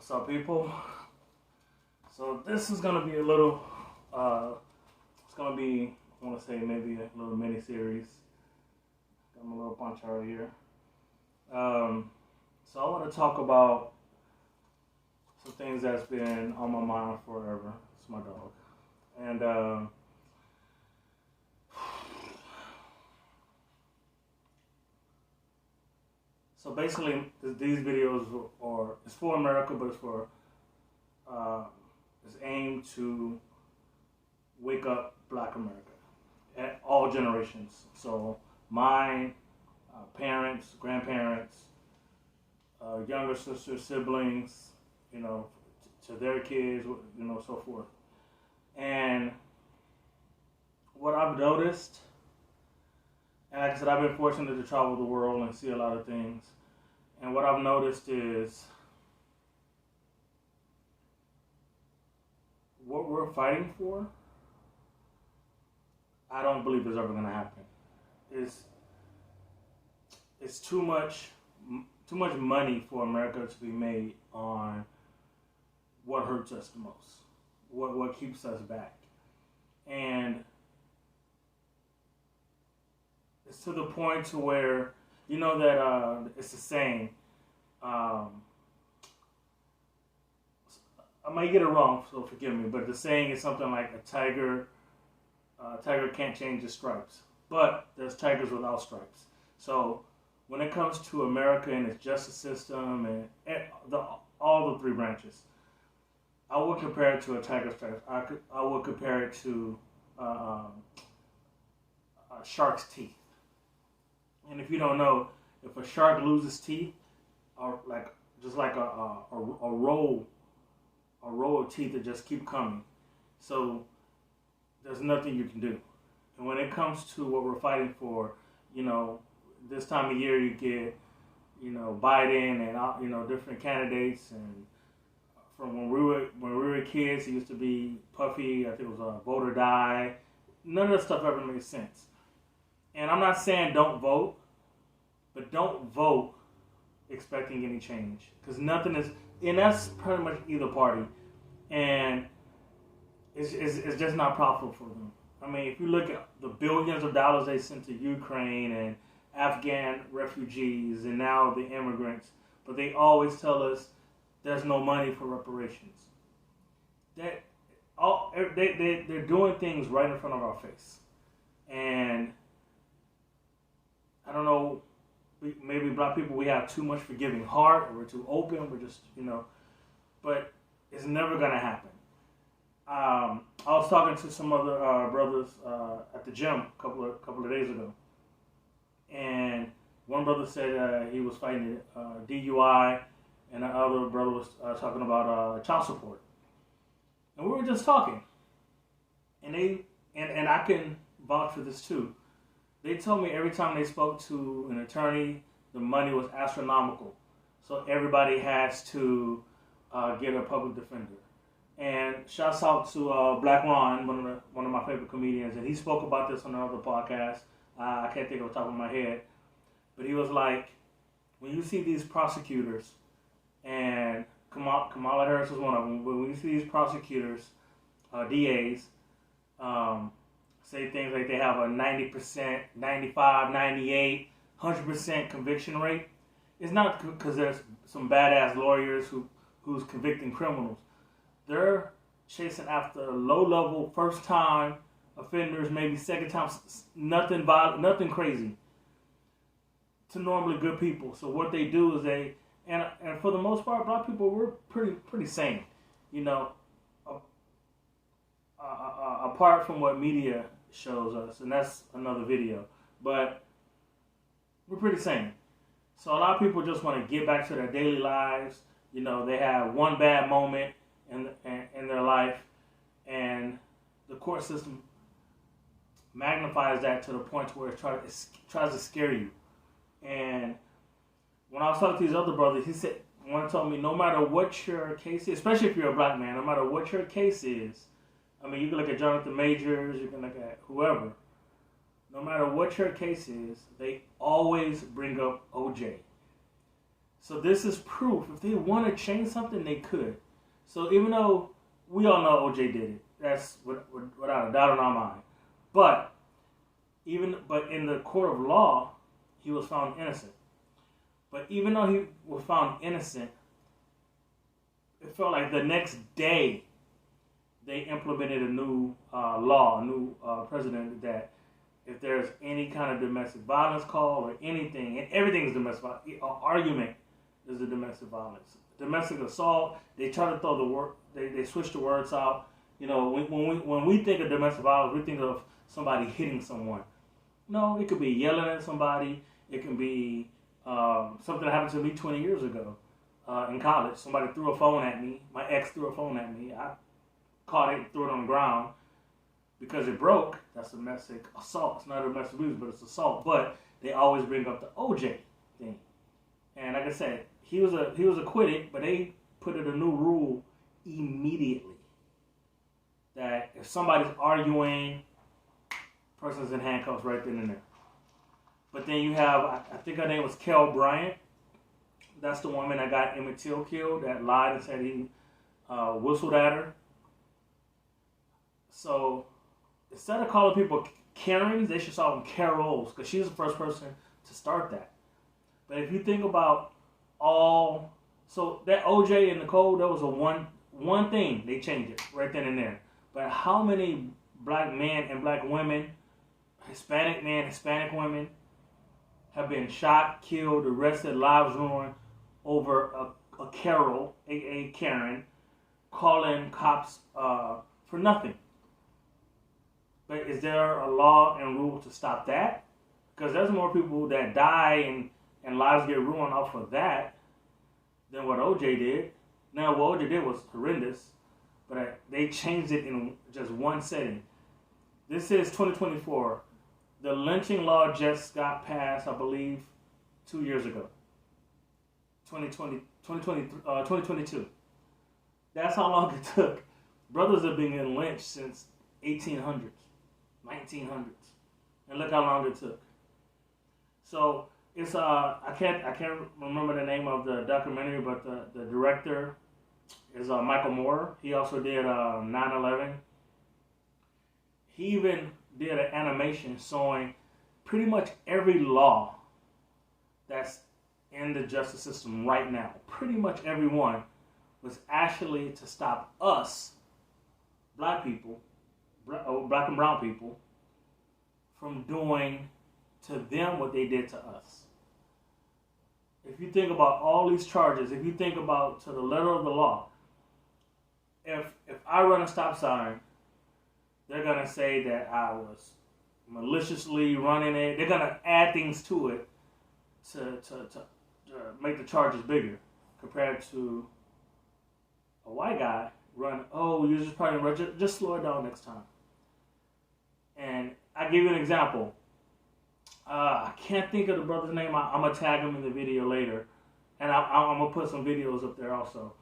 What's up, people? So this is gonna be a little, it's gonna be, I want to say maybe a little mini series. Got my little punch out here. So I want to talk about some things that's been on my mind forever. It's my dog, and so basically these videos are it's for America, but it's aimed to wake up Black America at all generations. So mine, parents, grandparents, younger sisters, siblings, to their kids, so forth. And what I've noticed, and like I said, I've been fortunate to travel the world and see a lot of things. And what I've noticed is what we're fighting for, I don't believe is ever going to happen. It's too much money for America to be made on what hurts us the most, what keeps us back. And it's to the point to where, that it's the saying, I might get it wrong, so forgive me, but the saying is something like a tiger can't change his stripes, but there's tigers without stripes. So when it comes to America and its justice system and all the three branches, I would compare it to a tiger's stripes. I would compare it to a shark's teeth. And if you don't know, if a shark loses teeth, or just like a row of teeth that just keep coming, so there's nothing you can do. And when it comes to what we're fighting for, this time of year you get, Biden and different candidates, and from when we were kids, it used to be Puffy. I think it was vote or die. None of that stuff ever made sense. And I'm not saying don't vote, but don't vote expecting any change, because nothing is, and that's pretty much either party, and it's just not profitable for them. I mean, if you look at the billions of dollars they sent to Ukraine and Afghan refugees and now the immigrants, but they always tell us there's no money for reparations. They're doing things right in front of our face. And I don't know, maybe Black people, we have too much forgiving heart, or we're too open, we're just, but it's never going to happen. I was talking to some other brothers at the gym a couple of days ago, and one brother said he was fighting DUI, and the other brother was talking about child support, and we were just talking, and and I can vouch for this too. They told me every time they spoke to an attorney, the money was astronomical, so everybody has to get a public defender. And shouts out to Black Ron, one of my favorite comedians, and he spoke about this on another podcast. I can't think of the top of my head, but he was like, when you see these prosecutors, and Kamala Harris was one of them, but when you see these prosecutors, DAs, say things like they have a 90%, 95, 98, 100% conviction rate, it's not because there's some badass lawyers who's convicting criminals. They're chasing after low-level, first-time offenders, maybe second-time, nothing violent, nothing crazy, to normally good people. So what they do is and for the most part, Black people, we're pretty sane, apart from what media shows us, and that's another video. But we're pretty sane. So a lot of people just want to get back to their daily lives. They have one bad moment in their life, and the court system magnifies that to the point where it tries to scare you. And when I was talking to these other brothers, one told me, no matter what your case is, especially if you're a Black man, no matter what your case is, I mean, you can look at Jonathan Majors, you can look at whoever, no matter what your case is, they always bring up OJ. So this is proof. If they want to change something, they could. So even though we all know OJ did it, that's without a doubt in our mind. But in the court of law, he was found innocent. But even though he was found innocent, it felt like the next day they implemented a new law, a new president, that if there's any kind of domestic violence call or anything, and everything is domestic violence, an argument is a domestic violence. Domestic assault, they try to throw the word, they switch the words out. You know, when we think of domestic violence, we think of somebody hitting someone. No, it could be yelling at somebody. It can be something that happened to me 20 years ago in college. Somebody threw a phone at me. My ex threw a phone at me. I caught it and threw it on the ground because it broke. That's domestic assault. It's not domestic abuse, but it's assault. But they always bring up the OJ thing. And like I said, he was acquitted, but they put in a new rule immediately that if somebody's arguing, person's in handcuffs right then and there. But then you have, I think her name was Kel Bryant. That's the woman that got Emmett Till killed, that lied and said he whistled at her. So instead of calling people Karens, they should call them Carols, because she's the first person to start that. But if you think about so that OJ and Nicole, that was a one thing, they changed it right then and there. But how many black men and black women, Hispanic men, Hispanic women, have been shot, killed, arrested, lives ruined over a Carol, a Karen, calling cops for nothing? But is there a law and rule to stop that? Because there's more people that die and lives get ruined off of that than what OJ did. Now, what OJ did was horrendous, but they changed it in just one setting. This is 2024. The lynching law just got passed, I believe, 2 years ago. 2022. That's how long it took. Brothers have been getting lynched since 1800s, 1900s. And look how long it took. So it's I can't remember the name of the documentary, but the director is Michael Moore. He also did 9/11. He even did an animation showing pretty much every law that's in the justice system right now. Pretty much every one was actually to stop us, black people, black and brown people, from doing to them what they did to us. If you think about all these charges, if you think about to the letter of the law, if I run a stop sign, they're going to say that I was maliciously running it. They're going to add things to it to make the charges bigger compared to a white guy run, oh, you're just probably just slow it down next time. And I give you an example. I can't think of the brother's name. I'm going to tag him in the video later. And I'm going to put some videos up there also.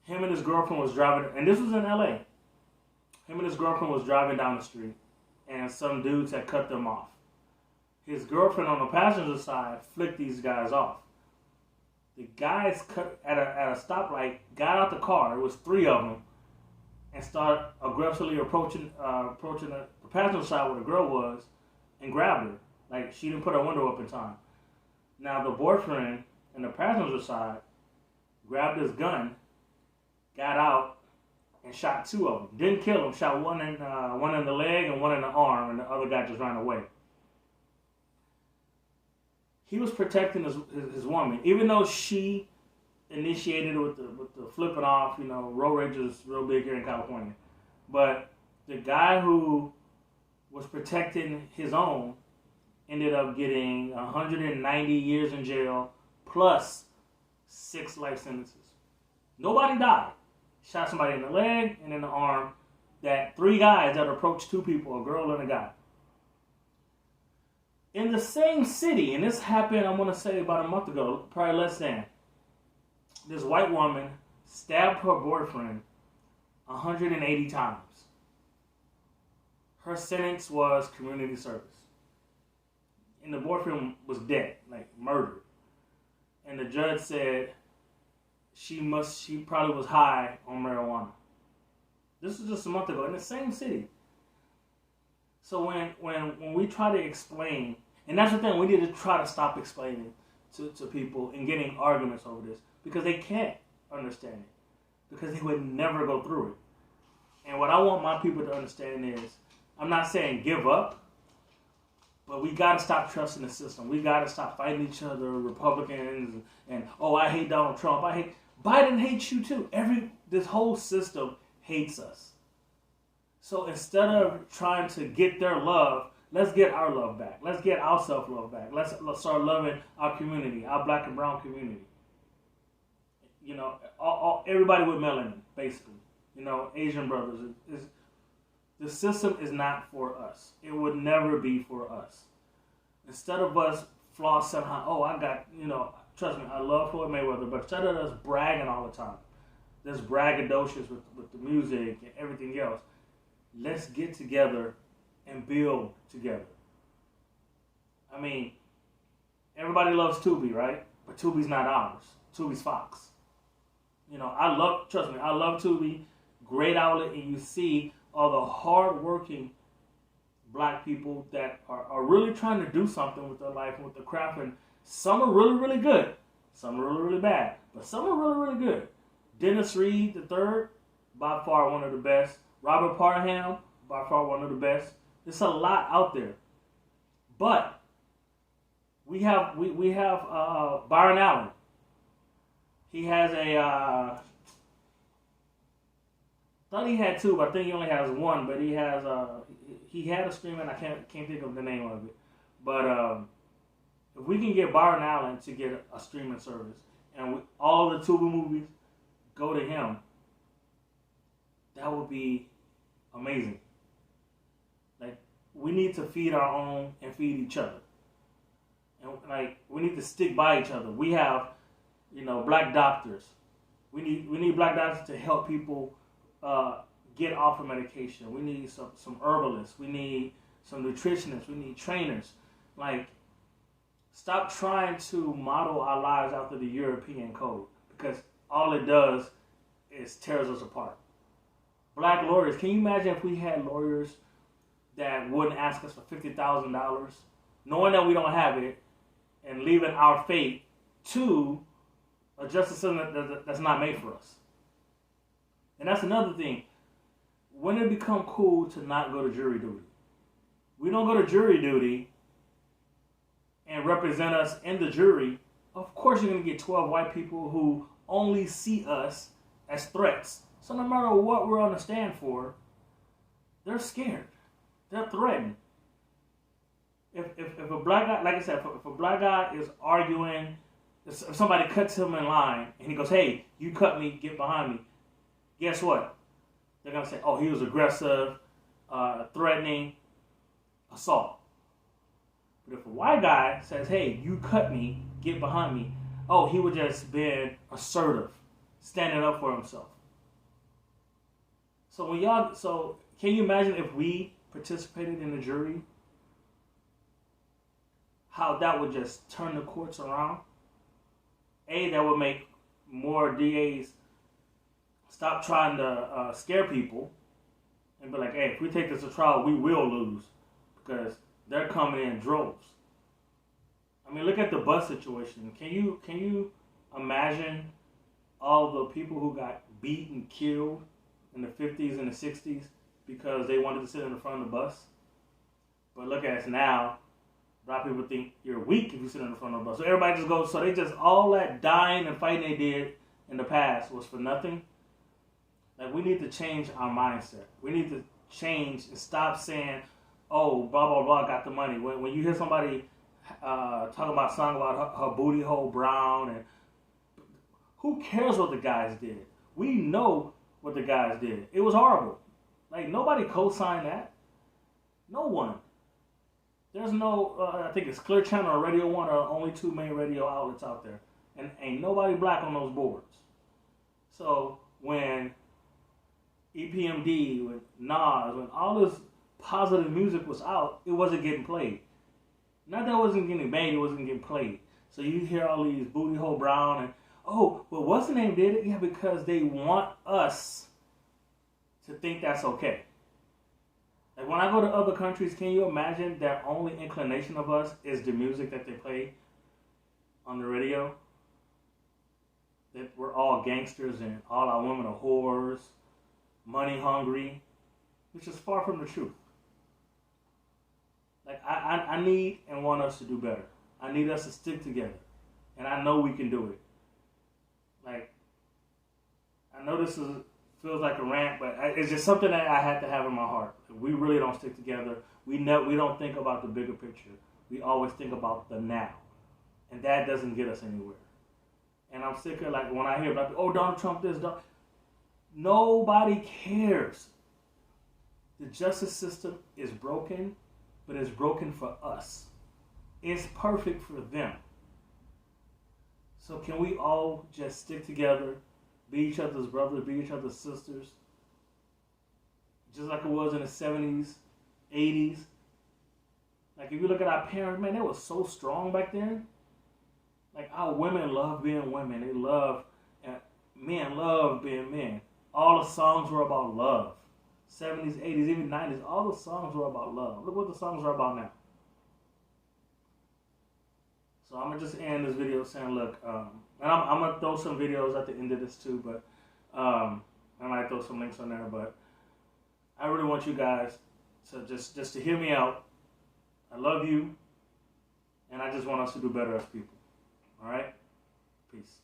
Him and his girlfriend was driving, and this was in LA. Him and his girlfriend was driving down the street, and some dudes had cut them off. His girlfriend on the passenger side flicked these guys off. The guys cut at a stoplight, got out the car. It was three of them, and started aggressively approaching the passenger side where the girl was, and grabbed her. Like, she didn't put her window up in time. Now the boyfriend in the passenger side grabbed his gun, got out, and shot two of them. Didn't kill them. Shot one in the leg and one in the arm, and the other guy just ran away. He was protecting his woman, even though she initiated it with the flipping off. You know, road rage is real big here in California. But the guy who was protecting his own ended up getting 190 years in jail plus 6 life sentences. Nobody died. Shot somebody in the leg and in the arm. That 3 guys that approached 2 people, a girl and a guy. In the same city, and this happened, I want to say about a month ago, probably less than, this white woman stabbed her boyfriend 180 times. Her sentence was community service. And the boyfriend was dead, like murdered. and the judge said she probably was high on marijuana. This was just a month ago in the same city. So when we try to explain, and that's the thing, we need to try to stop explaining to people and getting arguments over this because they can't understand it because they would never go through it. And what I want my people to understand is, I'm not saying give up, but we got to stop trusting the system. We got to stop fighting each other, Republicans, and I hate Donald Trump. Biden hates you too. This whole system hates us. So instead of trying to get their love, let's get our love back. Let's get our self-love back. Let's start loving our community, our black and brown community. You know, everybody with melanin, basically. You know, Asian brothers. The system is not for us. It would never be for us. Instead of us flossing, I got, trust me, I love Floyd Mayweather, but instead of us bragging all the time, this braggadocious with the music and everything else, let's get together and build together. I mean, everybody loves Tubi, right? But Tubi's not ours. Tubi's Fox. I love Tubi, great outlet, and you see all the hard-working black people that are really trying to do something with their life and with their craft, and some are really, really good. Some are really, really bad. But some are really, really good. Dennis Reed III, by far one of the best. Robert Parham, by far one of the best. There's a lot out there. But we have Byron Allen. He has thought he had two, but I think he only has one. But he had a streaming. I can't think of the name of it. But if we can get Byron Allen to get a streaming service, and all the Tubi movies go to him, that would be amazing. Like, we need to feed our own and feed each other, and we need to stick by each other. We have, black doctors. We need black doctors to help people get off of medication. We need some herbalists. We need some nutritionists. We need trainers. Stop trying to model our lives after the European code, because all it does is tears us apart. Black lawyers, can you imagine if we had lawyers that wouldn't ask us for $50,000, knowing that we don't have it, and leaving our fate to a justice system that's not made for us? And that's another thing. When it become cool to not go to jury duty? We don't go to jury duty and represent us in the jury. Of course you're going to get 12 white people who only see us as threats. So no matter what we're on the stand for, they're scared. They're threatened. If a black guy, like I said, if a black guy is arguing, if somebody cuts him in line and he goes, "Hey, you cut me, get behind me," guess what? They're going to say, "Oh, he was aggressive, threatening, assault." But if a white guy says, "Hey, you cut me, get behind me," oh, he would just been assertive, standing up for himself. So can you imagine if we participated in the jury, how that would just turn the courts around? That would make more DAs stop trying to scare people and be like, "Hey, if we take this to trial, we will lose," because they're coming in droves. I mean, look at the bus situation. Can you imagine all the people who got beat and killed in the 50s and the 60s because they wanted to sit in the front of the bus? But look at us now. Black people think you're weak if you sit in the front of the bus. So everybody just goes, all that dying and fighting they did in the past was for nothing. We need to change our mindset. We need to change and stop saying, "Oh, blah, blah, blah, got the money." When you hear somebody talking about a song about her booty hole brown, and who cares what the guys did? We know what the guys did. It was horrible. Nobody co-signed that. No one. There's no, I think it's Clear Channel or Radio 1 are the only two main radio outlets out there. And ain't nobody black on those boards. So when EPMD, when Nas, when all this positive music was out, it wasn't getting played. Not that it wasn't getting made, it wasn't getting played. So you hear all these booty hole brown and, oh, well, what's the name did it? Yeah, because they want us to think that's okay. Like when I go to other countries, can you imagine their only inclination of us is the music that they play on the radio? That we're all gangsters and all our women are whores, money hungry, which is far from the truth. Like I need and want us to do better. I need us to stick together. And I know we can do it. Like, I know this feels like a rant, but it's just something that I had to have in my heart. We really don't stick together. We don't think about the bigger picture. We always think about the now. And that doesn't get us anywhere. And I'm sick of, like, when I hear about, oh, Donald Trump this, nobody cares. The justice system is broken, but it's broken for us. It's perfect for them. So can we all just stick together, be each other's brothers, be each other's sisters, just like it was in the 70s, 80s? Like if you look at our parents, man, they were so strong back then. Like our women love being women. They love, men love being men. All the songs were about love. 70s, 80s, even 90s, all the songs were about love. Look what the songs are about now. So I'm going to just end this video saying, look, and I'm going to throw some videos at the end of this too, but I might throw some links on there, but I really want you guys to just to hear me out. I love you, and I just want us to do better as people. All right? Peace.